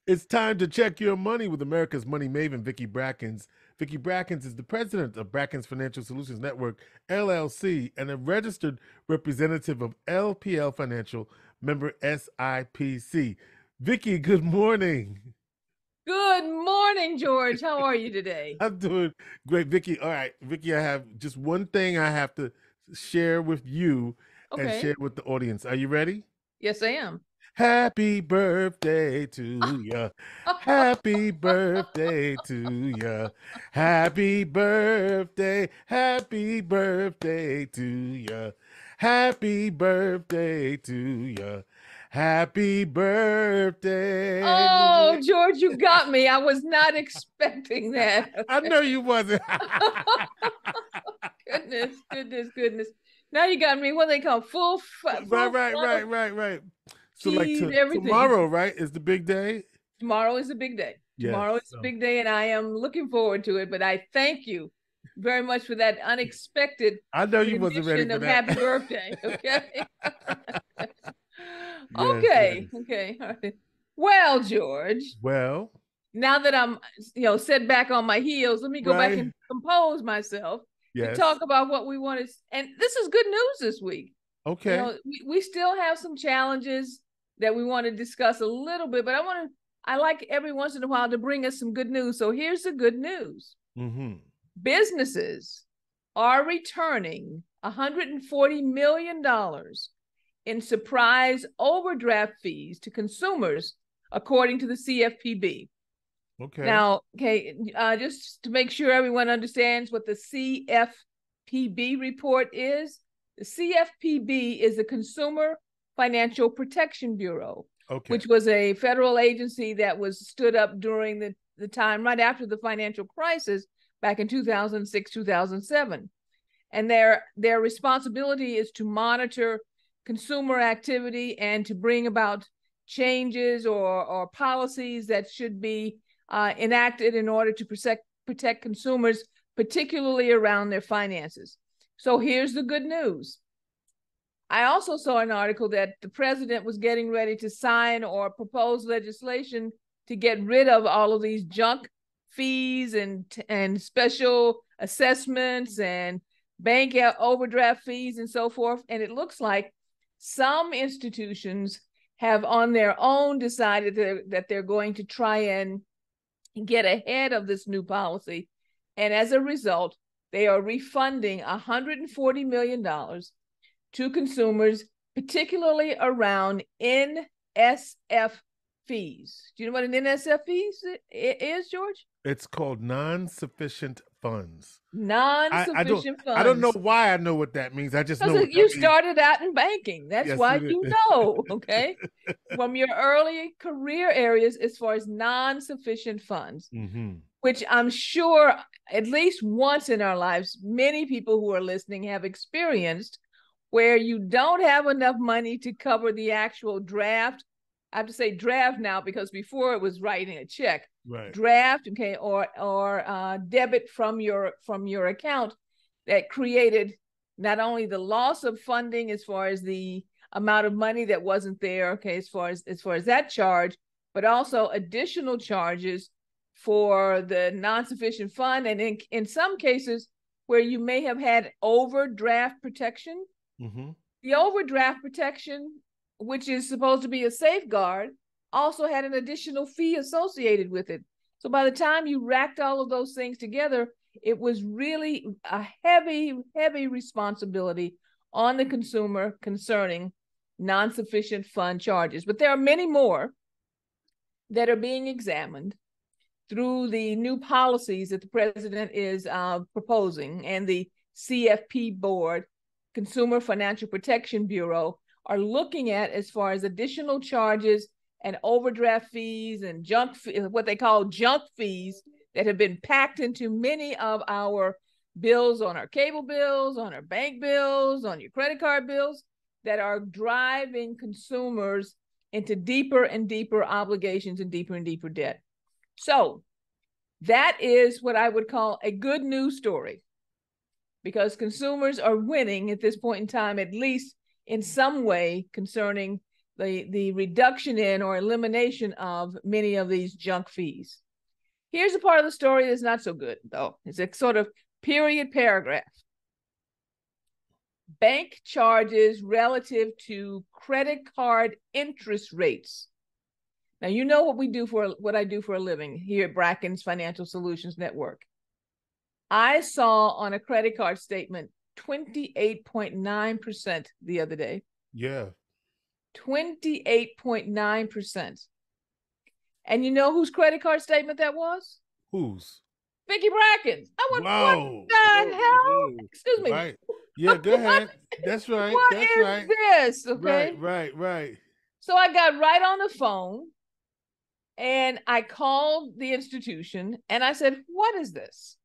It's time to check your money with America's money maven, Vicki Brackens. Vicki Brackens is the president of Brackens Financial Solutions Network, LLC, and a registered representative of LPL Financial, member SIPC. Vicki, good morning. Good morning, George. How are you today? I'm doing great, Vicki. All right, Vicki, I have just one thing I have to share with you and share with the audience. Are you ready? Yes, I am. Happy birthday to ya. Happy birthday to ya. Happy birthday. Happy birthday to ya. Happy birthday to ya. Happy birthday. Oh, George, you got me. I was not expecting that. Okay. I know you wasn't. Goodness. Now you got me. What they call Right. So like tomorrow, right, is the big day? Tomorrow is a big day. Yes, tomorrow is a big day, and I am looking forward to it. But I thank you very much for that unexpected I know you wasn't ready for that. Happy birthday. Okay. Yes. Okay. All right. Well, George. Well, now that I'm, set back on my heels, let me go back and compose myself to talk about what we want to. And this is good news this week. Okay. We still have some challenges that we want to discuss a little bit, but I like every once in a while to bring us some good news. So here's the good news. Mm-hmm. Businesses are returning $140 million in surprise overdraft fees to consumers, according to the CFPB. Okay. Now, just to make sure everyone understands what the CFPB report is, the CFPB is the Consumer Financial Protection Bureau, which was a federal agency that was stood up during the time right after the financial crisis back in 2006, 2007. And their responsibility is to monitor consumer activity and to bring about changes or policies that should be enacted in order to protect consumers, particularly around their finances. So here's the good news. I also saw an article that the president was getting ready to sign or propose legislation to get rid of all of these junk fees and special assessments and bank overdraft fees and so forth. And it looks like some institutions have on their own decided that they're going to try and get ahead of this new policy. And as a result, they are refunding $140 million to consumers, particularly around NSF fees. Do you know what an NSF fees is, George? It's called non-sufficient funds. Non-sufficient funds. I don't know why I know what that means. I just know you started out in banking. That's why you know, okay? From your early career areas as far as non-sufficient funds, which I'm sure at least once in our lives, many people who are listening have experienced, where you don't have enough money to cover the actual draft. I have to say draft now because before it was writing a check. Right. Draft, okay, or debit from your account that created not only the loss of funding as far as the amount of money that wasn't there, okay, as far as that charge, but also additional charges for the non-sufficient fund, and in some cases where you may have had overdraft protection. The overdraft protection, which is supposed to be a safeguard, also had an additional fee associated with it. So by the time you racked all of those things together, it was really a heavy responsibility on the consumer concerning non-sufficient fund charges. But there are many more that are being examined. through the new policies that the president is proposing and the CFP board, Consumer Financial Protection Bureau, are looking at as far as additional charges and overdraft fees and what they call junk fees that have been packed into many of our bills, on our cable bills, on our bank bills, on your credit card bills, that are driving consumers into deeper and deeper obligations and deeper debt. So that is what I would call a good news story, because consumers are winning at this point in time, at least in some way, concerning the reduction in or elimination of many of these junk fees. Here's a part of the story that's not so good, though. It's a sort of period paragraph. Bank charges relative to credit card interest rates. Now, you know what I do for a living here at Brackens Financial Solutions Network. I saw on a credit card statement 28.9% the other day. Yeah. 28.9%. And you know whose credit card statement that was? Whose? Vicki Brackens. I went, Whoa. what the hell? Whoa. Excuse me. Right. Yeah, go ahead. That's right. What That's is right. this? Okay. Right. So I got right on the phone and I called the institution and I said, what is this?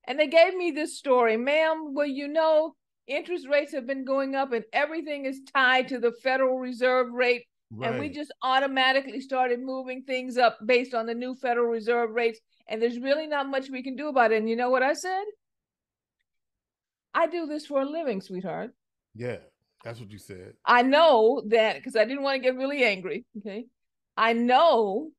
And they gave me this story. Ma'am, well, you know, interest rates have been going up and everything is tied to the Federal Reserve rate. Right. And we just automatically started moving things up based on the new Federal Reserve rates. And there's really not much we can do about it. And you know what I said? I do this for a living, sweetheart. Yeah, that's what you said. I know that, because I didn't want to get really angry. Okay. I know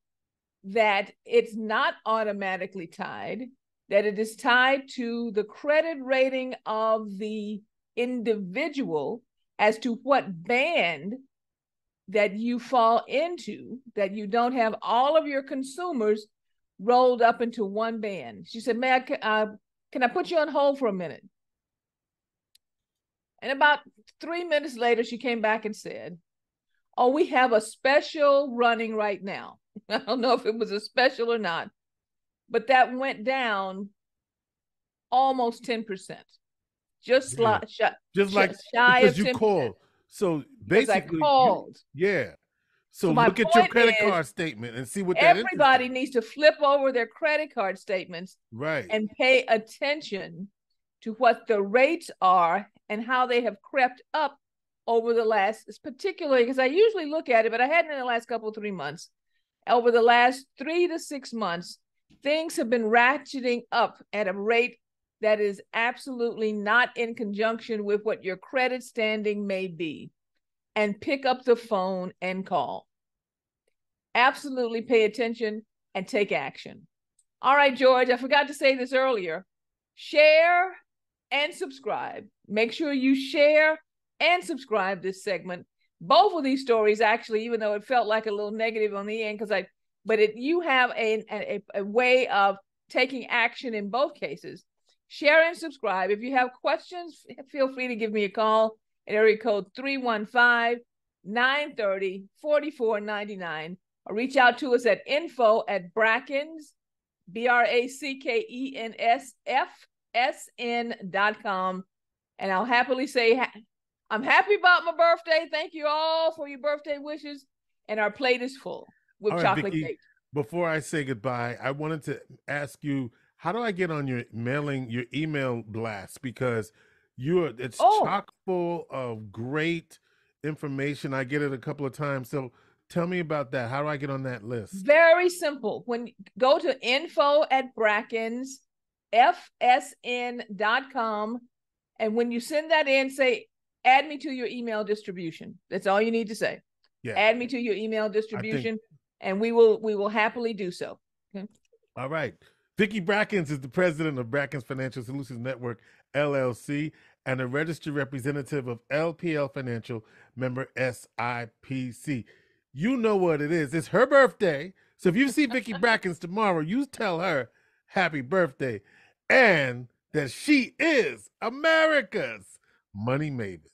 that it's not automatically tied, that it is tied to the credit rating of the individual as to what band that you fall into, that you don't have all of your consumers rolled up into one band. She said, can I put you on hold for a minute? And about 3 minutes later, she came back and said, oh, we have a special running right now. I don't know if it was a special or not, but that went down almost 10%. Just yeah. shy because of 10%. You called. So basically, I called. So look at your credit card statement and see what that is. Everybody needs to flip over their credit card statements, right, and pay attention to what the rates are and how they have crept up over the last, particularly because I usually look at it, but I hadn't in the last 3 months. Over the last 3 to 6 months, things have been ratcheting up at a rate that is absolutely not in conjunction with what your credit standing may be. And pick up the phone and call. Absolutely pay attention and take action. All right, George, I forgot to say this earlier. Share and subscribe. Make sure you share and subscribe this segment. Both of these stories, actually, even though it felt like a little negative on the end, you have a way of taking action in both cases. Share and subscribe. If you have questions, feel free to give me a call at area code 315-930-4499, or reach out to us at info@Brackens, BRACKENSFSN.com. And I'll happily say, I'm happy about my birthday. Thank you all for your birthday wishes. And our plate is full with chocolate cake. Before I say goodbye, I wanted to ask you, how do I get on your email blast? Because it's chock full of great information. I get it a couple of times. So tell me about that. How do I get on that list? Very simple. Go to info@BrackensFSN.com. And when you send that in, say, add me to your email distribution. That's all you need to say. Yeah. Add me to your email distribution, and we will happily do so. Okay. All right. Vicki Brackens is the president of Brackens Financial Solutions Network, LLC, and a registered representative of LPL Financial, member SIPC. You know what it is. It's her birthday. So if you see Vicki Brackens tomorrow, you tell her happy birthday and that she is America's money maven.